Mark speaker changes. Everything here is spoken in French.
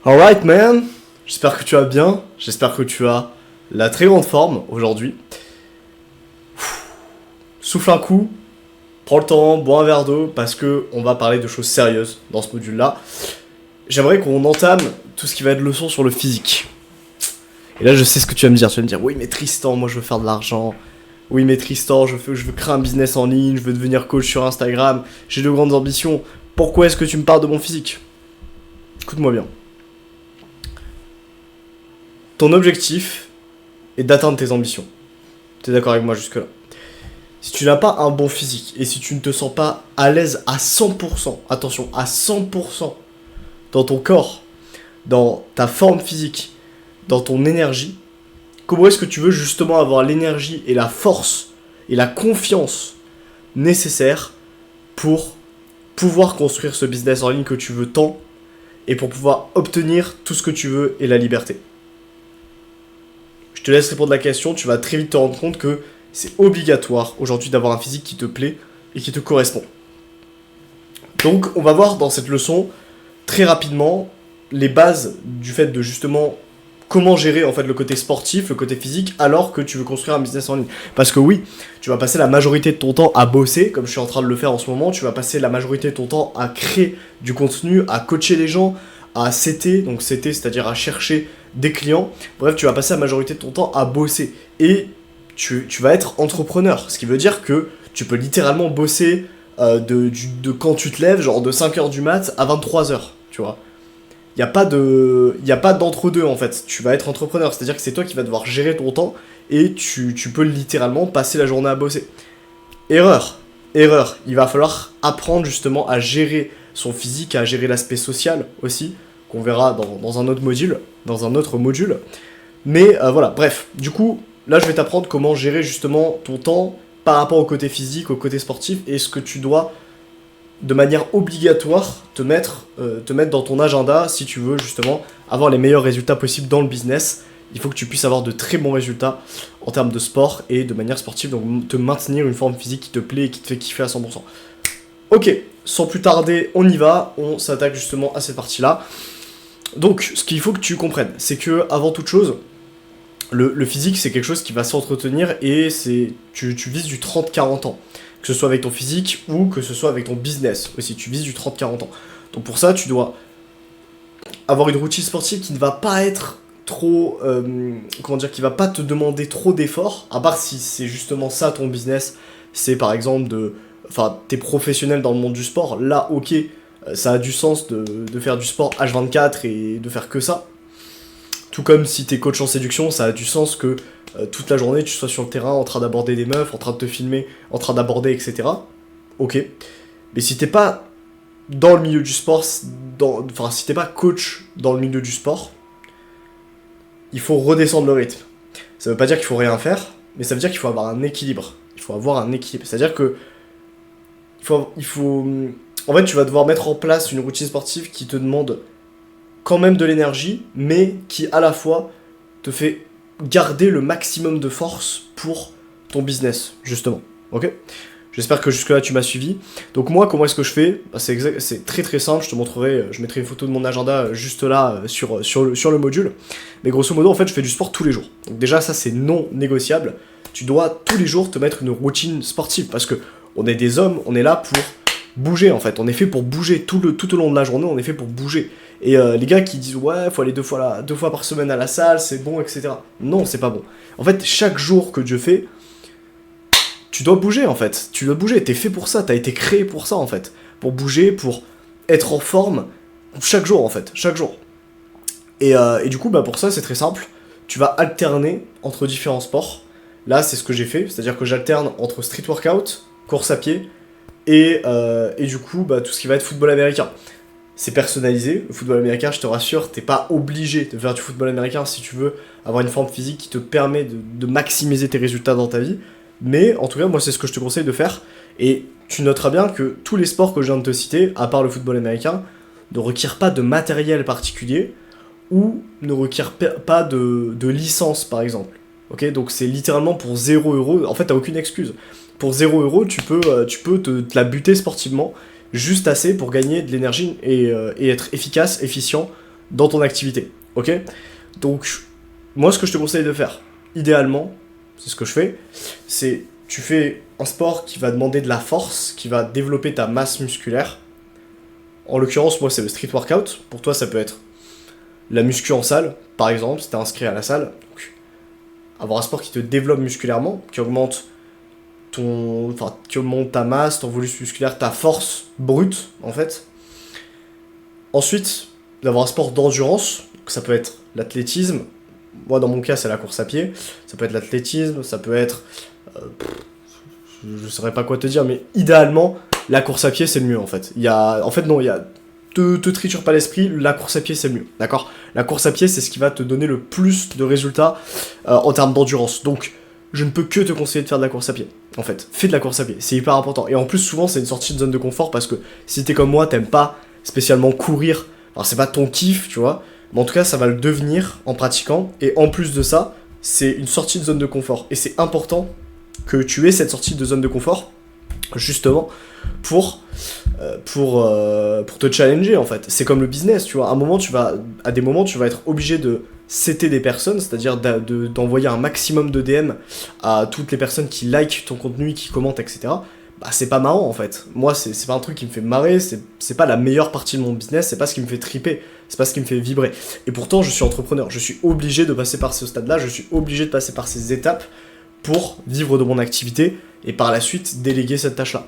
Speaker 1: Alright man, j'espère que tu vas bien, j'espère que tu as la très grande forme aujourd'hui. Souffle un coup, prends le temps, bois un verre d'eau parce que on va parler de choses sérieuses dans ce module-là. J'aimerais qu'on entame tout ce qui va être leçon sur le physique. Et là je sais ce que tu vas me dire, oui mais Tristan, moi je veux faire de l'argent. Oui mais Tristan, je veux créer un business en ligne, je veux devenir coach sur Instagram, j'ai de grandes ambitions. Pourquoi est-ce que tu me parles de mon physique? Écoute-moi bien. Ton objectif est d'atteindre tes ambitions. T'es d'accord avec moi jusque-là? Si tu n'as pas un bon physique et si tu ne te sens pas à l'aise à 100%, attention, à 100% dans ton corps, dans ta forme physique, dans ton énergie, comment est-ce que tu veux justement avoir l'énergie et la force et la confiance nécessaires pour pouvoir construire ce business en ligne que tu veux tant et pour pouvoir obtenir tout ce que tu veux et la liberté? Je te laisse répondre à la question, tu vas très vite te rendre compte que c'est obligatoire aujourd'hui d'avoir un physique qui te plaît et qui te correspond. Donc on va voir dans cette leçon très rapidement les bases du fait de justement comment gérer en fait le côté sportif, le côté physique alors que tu veux construire un business en ligne. Parce que oui, tu vas passer la majorité de ton temps à bosser, comme je suis en train de le faire en ce moment, tu vas passer la majorité de ton temps à créer du contenu, à coacher les gens, à CT, donc CT c'est-à-dire à chercher des clients. Bref, tu vas passer la majorité de ton temps à bosser. Et tu vas être entrepreneur. Ce qui veut dire que tu peux littéralement bosser de quand tu te lèves, genre de 5h du mat à 23h, tu vois. Il n'y a pas d'entre-deux en fait. Tu vas être entrepreneur, c'est-à-dire que c'est toi qui vas devoir gérer ton temps et tu peux littéralement passer la journée à bosser. Erreur. Il va falloir apprendre justement à gérer son physique, à gérer l'aspect social aussi, qu'on verra dans un autre module. Mais voilà, bref. Du coup, là je vais t'apprendre comment gérer justement ton temps par rapport au côté physique, au côté sportif, et ce que tu dois de manière obligatoire te mettre dans ton agenda si tu veux justement avoir les meilleurs résultats possibles dans le business. Il faut que tu puisses avoir de très bons résultats en termes de sport et de manière sportive, donc te maintenir une forme physique qui te plaît et qui te fait kiffer à 100%. Ok, sans plus tarder, on y va, on s'attaque justement à cette partie-là. Donc, ce qu'il faut que tu comprennes, c'est que avant toute chose, le physique c'est quelque chose qui va s'entretenir et tu vises du 30-40 ans. Que ce soit avec ton physique ou que ce soit avec ton business aussi, tu vises du 30-40 ans. Donc pour ça, tu dois avoir une routine sportive qui ne va pas être trop, qui va pas te demander trop d'efforts, à part si c'est justement ça ton business, c'est par exemple t'es professionnel dans le monde du sport, là ok, ça a du sens de faire du sport H24 et de faire que ça. Tout comme si t'es coach en séduction, ça a du sens que toute la journée tu sois sur le terrain en train d'aborder des meufs, en train de te filmer, en train d'aborder, etc. Ok. Mais si t'es pas dans le milieu du sport, si t'es pas coach dans le milieu du sport, il faut redescendre le rythme. Ça veut pas dire qu'il faut rien faire, mais ça veut dire qu'il faut avoir un équilibre. Il faut avoir un équilibre. C'est-à-dire que en fait, tu vas devoir mettre en place une routine sportive qui te demande quand même de l'énergie, mais qui à la fois te fait garder le maximum de force pour ton business, justement. Ok? J'espère que jusque-là tu m'as suivi. Donc moi, comment est-ce que je fais? C'est très très simple, je te montrerai, je mettrai une photo de mon agenda juste là sur le module. Mais grosso modo, en fait, je fais du sport tous les jours. Donc déjà, ça c'est non négociable. Tu dois tous les jours te mettre une routine sportive, parce que on est des hommes, on est là pour bouger en fait. On est fait pour bouger tout au long de la journée, on est fait pour bouger. Et les gars qui disent ouais, faut aller deux fois par semaine à la salle, c'est bon, etc. Non, c'est pas bon. En fait, chaque jour que Dieu fait, tu dois bouger en fait. Tu dois bouger. T'es fait pour ça. T'as été créé pour ça en fait. Pour bouger, pour être en forme chaque jour en fait. Chaque jour. Et du coup, pour ça, c'est très simple. Tu vas alterner entre différents sports. Là, c'est ce que j'ai fait. C'est-à-dire que j'alterne entre street workout, course à pied et du coup, tout ce qui va être football américain. C'est personnalisé, le football américain, je te rassure, t'es pas obligé de faire du football américain si tu veux avoir une forme physique qui te permet de maximiser tes résultats dans ta vie. Mais en tout cas, moi, c'est ce que je te conseille de faire. Et tu noteras bien que tous les sports que je viens de te citer, à part le football américain, ne requièrent pas de matériel particulier ou ne requièrent pas de licence, par exemple. Ok, donc c'est littéralement pour 0€. En fait, t'as aucune excuse. Pour 0€, tu peux te la buter sportivement, juste assez pour gagner de l'énergie et être efficace, efficient dans ton activité, ok? Donc, moi, ce que je te conseille de faire, idéalement, c'est ce que je fais, c'est tu fais un sport qui va demander de la force, qui va développer ta masse musculaire. En l'occurrence, moi, c'est le street workout. Pour toi, ça peut être la muscu en salle, par exemple, si t'es inscrit à la salle. Donc, avoir un sport qui te développe musculairement, qui augmente qui augmente ta masse, ton volume musculaire, ta force brute, en fait. Ensuite, d'avoir un sport d'endurance, donc ça peut être l'athlétisme. Moi, dans mon cas, c'est la course à pied. Ça peut être l'athlétisme, ça peut être... je saurais pas quoi te dire, mais idéalement, la course à pied, c'est le mieux, en fait. Te triture pas l'esprit, la course à pied, c'est le mieux, d'accord? La course à pied, c'est ce qui va te donner le plus de résultats en termes d'endurance. Donc, je ne peux que te conseiller de faire de la course à pied, en fait. Fais de la course à pied, c'est hyper important. Et en plus, souvent, c'est une sortie de zone de confort, parce que si t'es comme moi, t'aimes pas spécialement courir, alors c'est pas ton kiff, tu vois, mais en tout cas, ça va le devenir en pratiquant. Et en plus de ça, c'est une sortie de zone de confort. Et c'est important que tu aies cette sortie de zone de confort, justement, pour te challenger, en fait. C'est comme le business, tu vois. À des moments, tu vas être obligé de setter des personnes, c'est-à-dire d'envoyer un maximum de DM à toutes les personnes qui likent ton contenu, qui commentent, etc. Bah, c'est pas marrant, en fait. Moi, c'est pas un truc qui me fait marrer, c'est pas la meilleure partie de mon business, c'est pas ce qui me fait triper, c'est pas ce qui me fait vibrer. Et pourtant, je suis entrepreneur, je suis obligé de passer par ce stade-là, je suis obligé de passer par ces étapes pour vivre de mon activité et par la suite déléguer cette tâche-là.